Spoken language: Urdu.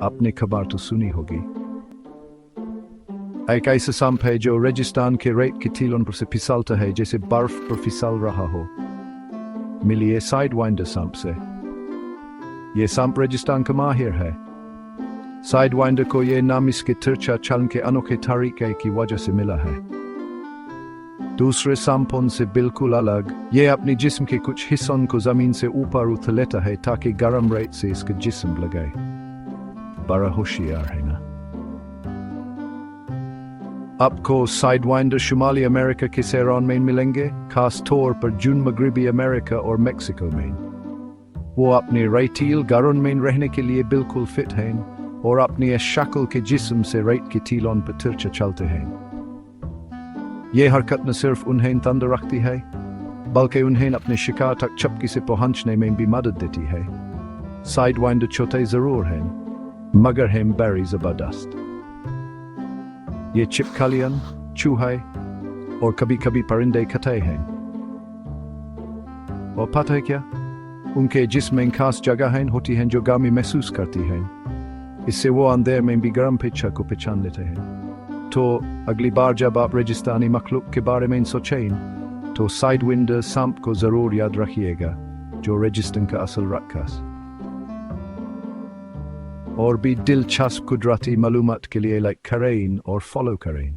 آپ نے خبر تو سنی ہوگی، ایک ایسا سانپ ہے جو ریگستان کے ریت کی ٹیلوں پر سے پھسلتا ہے جیسے برف پر پھسل رہا ہو۔ ملیے سائیڈ وائنڈر سانپ سے۔ یہ سانپ ریگستان کا ماہر ہے۔ سائیڈ وائنڈر کو یہ نام اس کے ترچھا چلن کے انوکھے طریقے کی وجہ سے ملا ہے۔ دوسرے سانپوں سے بالکل الگ، یہ اپنی جسم کے کچھ حصوں کو زمین سے اوپر اٹھا لیتا ہے تاکہ گرم ریت سے اس کا جسم لگے۔ بڑا ہوشیار ہے نا؟ آپ کو سائیڈ وائنڈر شمالی امریکہ کے سیرون میں ملیں گے، خاص طور پر جنوب مغربی امریکہ اور میکسیکو میں۔ وہ اپنے ریتیل گاروں میں رہنے کے لیے بالکل فٹ ہیں اور اپنی اس شکل کے جسم سے ریت کی ٹیلوں پر ترچھا چلتے ہیں۔ یہ حرکت نہ صرف انہیں تندر رکھتی ہے بلکہ انہیں اپنے شکار تک چپکی سے پہنچنے میں بھی مدد دیتی ہے۔ سائیڈ وائنڈر چھوٹے ضرور ہیں مگر ہیں بڑی زبردست۔ یہ چھپکلیاں، چوہے اور کبھی کبھی پرندے کھاتے ہیں۔ اور پتہ ہے کیا؟ ان کے جسم میں خاص جگہیں ہوتی ہیں جو گرمی محسوس کرتی ہیں۔ اس سے وہ اندھیر میں بھی گرم پچھا کو پہچان لیتے ہیں۔ تو اگلی بار جب آپ ریگستانی مخلوق کے بارے میں سوچیں تو سائیڈ وائنڈر سانپ کو ضرور یاد رکھیے گا، جو ریگستان کا اصل رکھاس۔ اور بھی دلچسپ قدرتی معلومات کے لیے لائک کریں اور فالو کریں۔